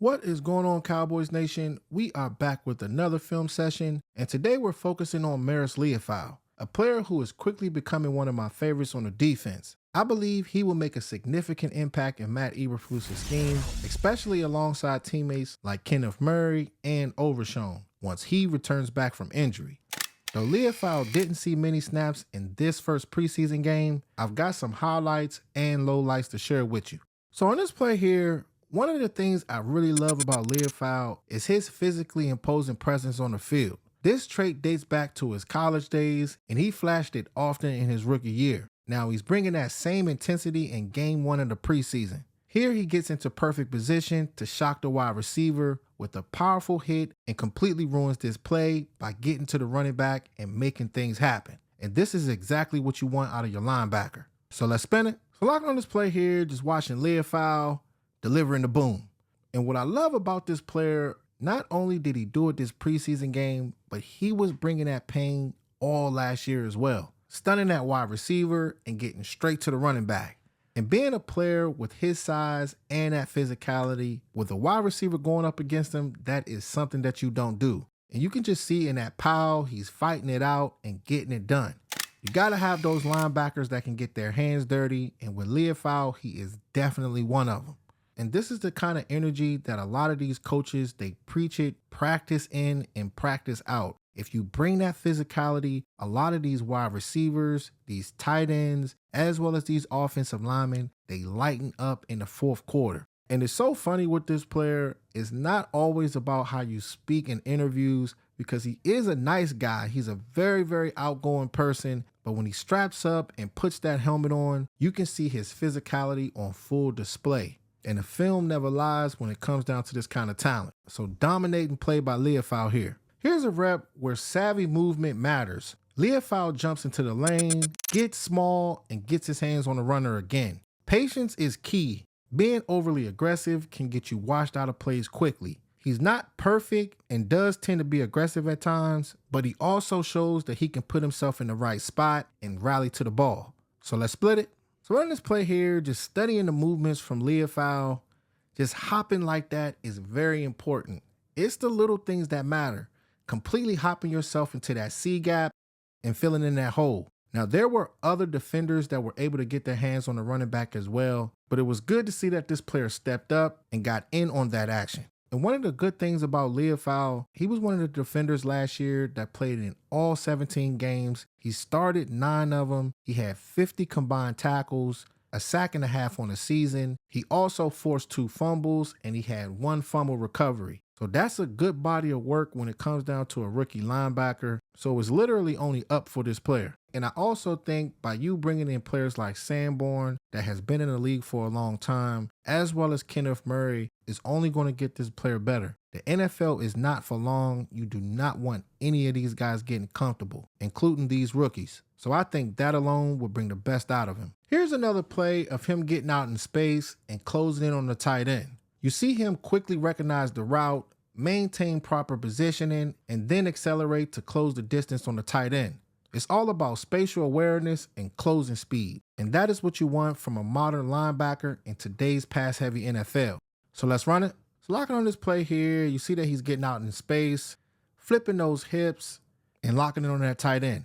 What is going on, Cowboys Nation? We are back with another film session, and today we're focusing on Marist Liufau, a player who is quickly becoming one of my favorites on the defense. I believe he will make a significant impact in Matt Eberflus's scheme, especially alongside teammates like Kenneth Murray and Overshown once he returns back from injury. Though Liufau didn't see many snaps in this first preseason game, I've got some highlights and lowlights to share with you. So on this play here, one of the things I really love about Liufau is his physically imposing presence on the field. This trait dates back to his college days, and he flashed it often in his rookie year. Now he's bringing that same intensity in game one of the preseason. Here he gets into perfect position to shock the wide receiver with a powerful hit and completely ruins this play by getting to the running back and making things happen. And this is exactly what you want out of your linebacker. So let's spin it. So locking on this play here, just watching Liufau delivering the boom. And what I love about this player, not only did he do it this preseason game, but he was bringing that pain all last year as well. Stunning that wide receiver and getting straight to the running back. And being a player with his size and that physicality, with a wide receiver going up against him, that is something that you don't do. And you can just see in that pow, he's fighting it out and getting it done. You got to have those linebackers that can get their hands dirty, and with Liufau, he is definitely one of them. And this is the kind of energy that a lot of these coaches, they preach it, practice in and practice out. If you bring that physicality, a lot of these wide receivers, these tight ends, as well as these offensive linemen, they lighten up in the fourth quarter. And it's so funny with this player, it's not always about how you speak in interviews, because he is a nice guy. He's a very, very outgoing person. But when he straps up and puts that helmet on, you can see his physicality on full display. And the film never lies when it comes down to this kind of talent. So dominating play by Liufau here. Here's a rep where savvy movement matters. Liufau jumps into the lane, gets small, and gets his hands on the runner again. Patience is key. Being overly aggressive can get you washed out of plays quickly. He's not perfect and does tend to be aggressive at times, but he also shows that he can put himself in the right spot and rally to the ball. So let's split it. So running this play here, just studying the movements from Liufau, just hopping like that is very important. It's the little things that matter. Completely hopping yourself into that C gap and filling in that hole. Now, there were other defenders that were able to get their hands on the running back as well, but it was good to see that this player stepped up and got in on that action. And one of the good things about Liufau, he was one of the defenders last year that played in all 17 games. He started 9 of them. He had 50 combined tackles, a sack and a half on the season. He also forced 2 fumbles, and he had 1 fumble recovery. So that's a good body of work when it comes down to a rookie linebacker. So it's literally only up for this player. And I also think by you bringing in players like Sanborn that has been in the league for a long time, as well as Kenneth Murray, is only going to get this player better. The NFL is not for long. You do not want any of these guys getting comfortable, including these rookies. So I think that alone will bring the best out of him. Here's another play of him getting out in space and closing in on the tight end. You see him quickly recognize the route, maintain proper positioning, and then accelerate to close the distance on the tight end. It's all about spatial awareness and closing speed. And that is what you want from a modern linebacker in today's pass-heavy NFL. So let's run it. So locking on this play here, you see that he's getting out in space, flipping those hips, and locking it on that tight end.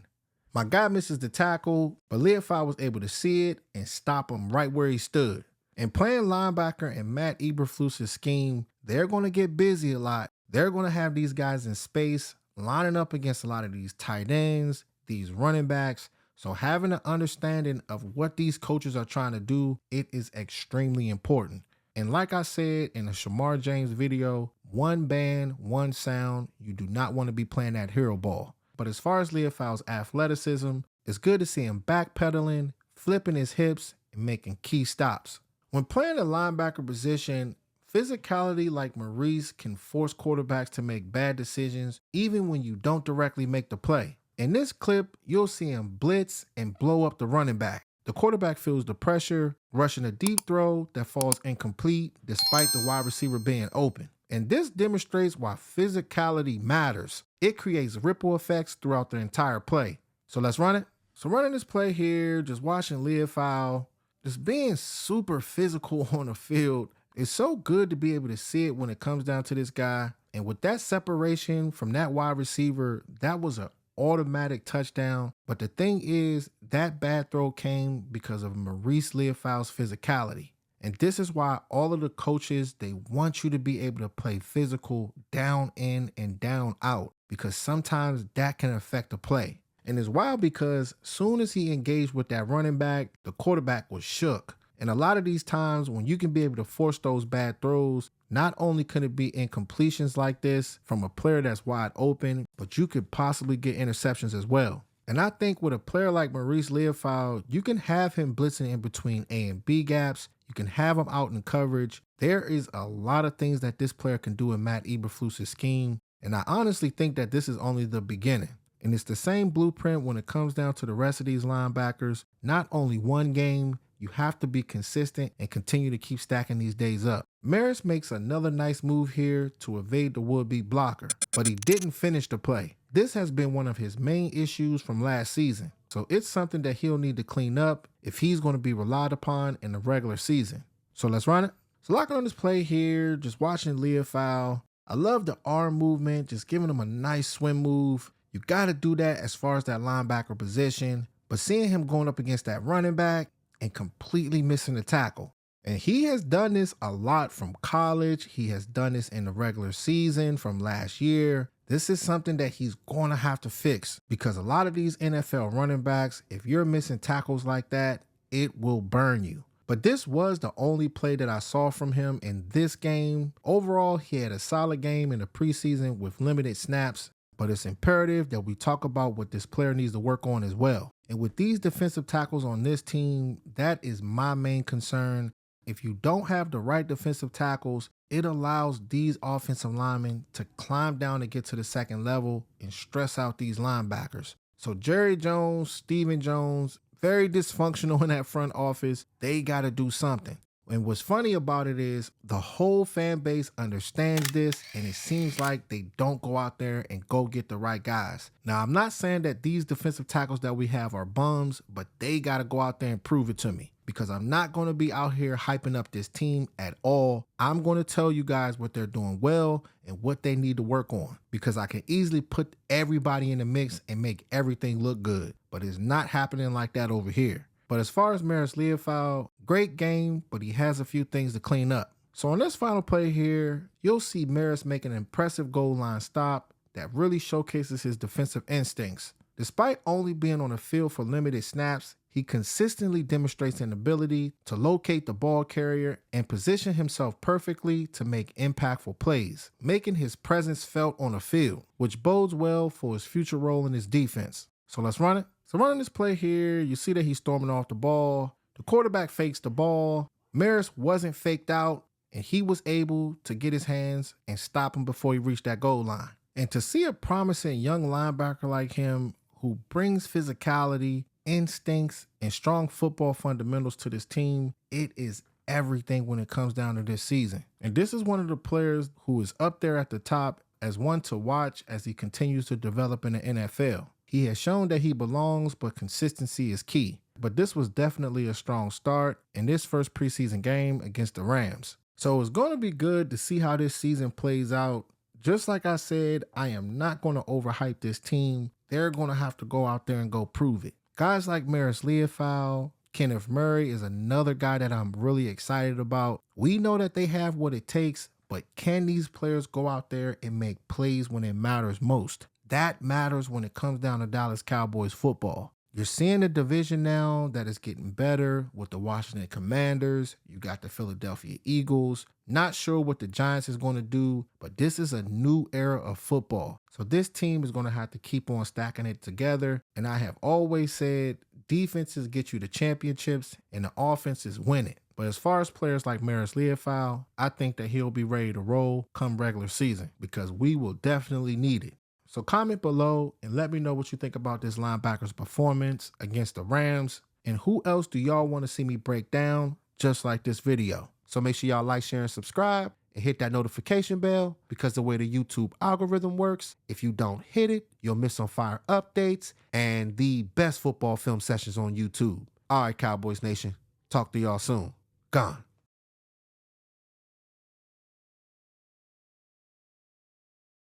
My guy misses the tackle, but Liufau was able to see it and stop him right where he stood. And playing linebacker in Matt Eberflus's scheme, they're going to get busy a lot. They're going to have these guys in space, lining up against a lot of these tight ends, these running backs. So having an understanding of what these coaches are trying to do, it is extremely important. And like I said in the Shamar James video, one band, one sound, you do not want to be playing that hero ball. But as far as Liufau's athleticism, it's good to see him backpedaling, flipping his hips, and making key stops. When playing a linebacker position, physicality like Marist can force quarterbacks to make bad decisions even when you don't directly make the play. In this clip, you'll see him blitz and blow up the running back. The quarterback feels the pressure, rushing a deep throw that falls incomplete despite the wide receiver being open. And this demonstrates why physicality matters. It creates ripple effects throughout the entire play. So let's run it. So running this play here, just watching Liufau, just being super physical on the field, It's so good to be able to see it when it comes down to this guy. And with that separation from that wide receiver, that was an automatic touchdown. But the thing is, that bad throw came because of Marist Liufau's physicality. And this is why all of the coaches, they want you to be able to play physical down in and down out, because sometimes that can affect the play. And it's wild because soon as he engaged with that running back, the quarterback was shook. And a lot of these times when you can be able to force those bad throws, not only could it be incompletions like this from a player that's wide open, but you could possibly get interceptions as well. And I think with a player like Marist Liufau, you can have him blitzing in between A and B gaps. You can have him out in coverage. There is a lot of things that this player can do in Matt Eberflus's scheme. And I honestly think that this is only the beginning. And it's the same blueprint when it comes down to the rest of these linebackers. Not only one game, you have to be consistent and continue to keep stacking these days up. Marist makes another nice move here to evade the would-be blocker, but he didn't finish the play. This has been one of his main issues from last season, so it's something that he'll need to clean up if he's going to be relied upon in the regular season. So let's run it. So locking on this play here, just watching Liufau. I love the arm movement, just giving him a nice swim move. You got to do that as far as that linebacker position, but seeing him going up against that running back and completely missing the tackle. And he has done this a lot from college. He has done this in the regular season from last year. This is something that he's going to have to fix, because a lot of these NFL running backs, if you're missing tackles like that, it will burn you. But this was the only play that I saw from him in this game. Overall, he had a solid game in the preseason with limited snaps, but it's imperative that we talk about what this player needs to work on as well. And with these defensive tackles on this team, that is my main concern. If you don't have the right defensive tackles, it allows these offensive linemen to climb down to get to the second level and stress out these linebackers. So Jerry Jones, Stephen Jones, very dysfunctional in that front office. They got to do something. And what's funny about it is the whole fan base understands this, and it seems like they don't go out there and go get the right guys. Now, I'm not saying that these defensive tackles that we have are bums, but they got to go out there and prove it to me, because I'm not going to be out here hyping up this team at all. I'm going to tell you guys what they're doing well and what they need to work on, because I can easily put everybody in the mix and make everything look good, but it's not happening like that over here. But as far as Marist Liufau, great game, but he has a few things to clean up. So on this final play here, you'll see Marist make an impressive goal line stop that really showcases his defensive instincts. Despite only being on the field for limited snaps, he consistently demonstrates an ability to locate the ball carrier and position himself perfectly to make impactful plays, making his presence felt on the field, which bodes well for his future role in his defense. So let's run it. So running this play here, you see that he's storming off the ball. The quarterback fakes the ball. Marist wasn't faked out, and he was able to get his hands and stop him before he reached that goal line. And to see a promising young linebacker like him who brings physicality, instincts, and strong football fundamentals to this team, it is everything when it comes down to this season. And this is one of the players who is up there at the top as one to watch as he continues to develop in the NFL. He has shown that he belongs, but consistency is key. But this was definitely a strong start in this first preseason game against the Rams. So it's going to be good to see how this season plays out. Just like I said, I am not going to overhype this team. They're going to have to go out there and go prove it. Guys like Marist Liufau, Kenneth Murray is another guy that I'm really excited about. We know that they have what it takes, but can these players go out there and make plays when it matters most? That matters when it comes down to Dallas Cowboys football. You're seeing the division now that is getting better with the Washington Commanders. You got the Philadelphia Eagles. Not sure what the Giants is going to do, but this is a new era of football. So this team is going to have to keep on stacking it together. And I have always said defenses get you the championships and the offenses win it. But as far as players like Marist Liufau, I think that he'll be ready to roll come regular season, because we will definitely need it. So comment below and let me know what you think about this linebacker's performance against the Rams, and who else do y'all want to see me break down just like this video. So make sure y'all like, share, and subscribe, and hit that notification bell, because the way the YouTube algorithm works, if you don't hit it, you'll miss on fire updates and the best football film sessions on YouTube. All right, Cowboys Nation, talk to y'all soon. Gone.